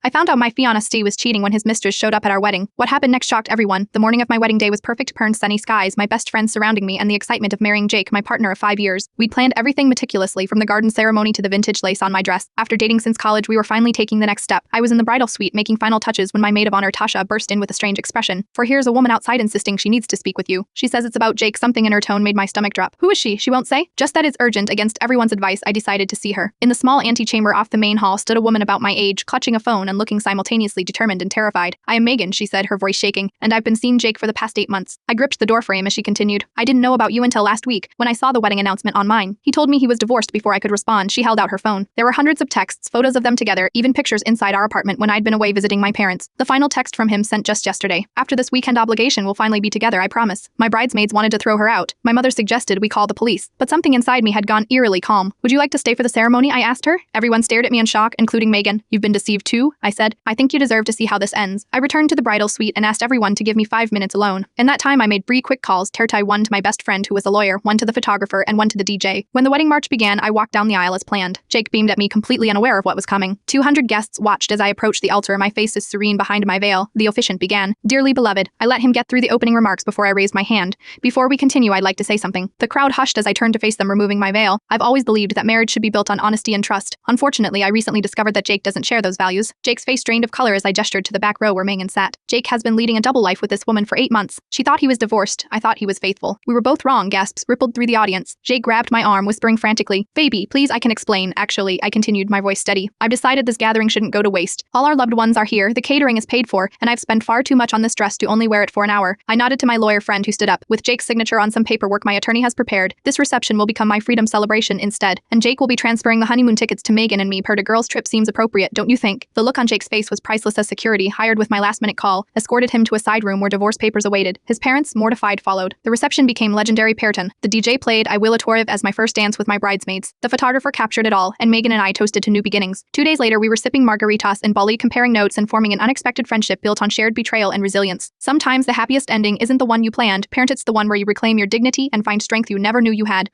I found out my fiancé was cheating when his mistress showed up at our wedding. What happened next shocked everyone. The morning of my wedding day was perfect, perned sunny skies, my best friends surrounding me, and the excitement of marrying Jake, my partner of 5 years. We'd planned everything meticulously, from the garden ceremony to the vintage lace on my dress. After dating since college, we were finally taking the next step. I was in the bridal suite making final touches when my maid of honor Tasha burst in with a strange expression. For here's a woman outside insisting she needs to speak with you. She says it's about Jake. Something in her tone made my stomach drop. Who is she? She won't say? Just that it's urgent. Against everyone's advice, I decided to see her. In the small antechamber off the main hall stood a woman about my age, clutching a phone and looking simultaneously determined and terrified. I am Megan, she said, her voice shaking, and I've been seeing Jake for the past 8 months. I gripped the doorframe as she continued. I didn't know about you until last week, when I saw the wedding announcement on mine. He told me he was divorced before I could respond. She held out her phone. There were hundreds of texts, photos of them together, even pictures inside our apartment when I'd been away visiting my parents. The final text from him sent just yesterday. After this weekend obligation, we'll finally be together, I promise. My bridesmaids wanted to throw her out. My mother suggested we call the police, but something inside me had gone eerily calm. Would you like to stay for the ceremony? I asked her. Everyone stared at me in shock, including Megan. You've been deceived too? I said. I think you deserve to see how this ends. I returned to the bridal suite and asked everyone to give me 5 minutes alone. In that time, I made 3 quick calls, one to my best friend who was a lawyer, 1 to the photographer, and 1 to the DJ. When the wedding march began, I walked down the aisle as planned. Jake beamed at me, completely unaware of what was coming. 200 guests watched as I approached the altar, my face is serene behind my veil. The officiant began. Dearly beloved, I let him get through the opening remarks before I raised my hand. Before we continue, I'd like to say something. The crowd hushed as I turned to face them, removing my veil. I've always believed that marriage should be built on honesty and trust. Unfortunately, I recently discovered that Jake doesn't share those values. Jake's face drained of color as I gestured to the back row where Megan sat. Jake has been leading a double life with this woman for 8 months. She thought he was divorced. I thought he was faithful. We were both wrong, gasps rippled through the audience. Jake grabbed my arm, whispering frantically, "Baby, please, I can explain. Actually," I continued, my voice steady. "I've decided this gathering shouldn't go to waste. All our loved ones are here, the catering is paid for, and I've spent far too much on this dress to only wear it for an hour." I nodded to my lawyer friend who stood up. "With Jake's signature on some paperwork my attorney has prepared, this reception will become my freedom celebration instead, and Jake will be transferring the honeymoon tickets to Megan and me per a girl's trip. Seems appropriate, don't you think?" The look on Jake's face was priceless as security, hired with my last-minute call, escorted him to a side room where divorce papers awaited. His parents, mortified, followed. The reception became legendary Pearton. The DJ played I Will Atoriv as my first dance with my bridesmaids. The photographer captured it all, and Megan and I toasted to new beginnings. 2 days later, we were sipping margaritas in Bali, comparing notes and forming an unexpected friendship built on shared betrayal and resilience. Sometimes the happiest ending isn't the one you planned, parent, it's the one where you reclaim your dignity and find strength you never knew you had.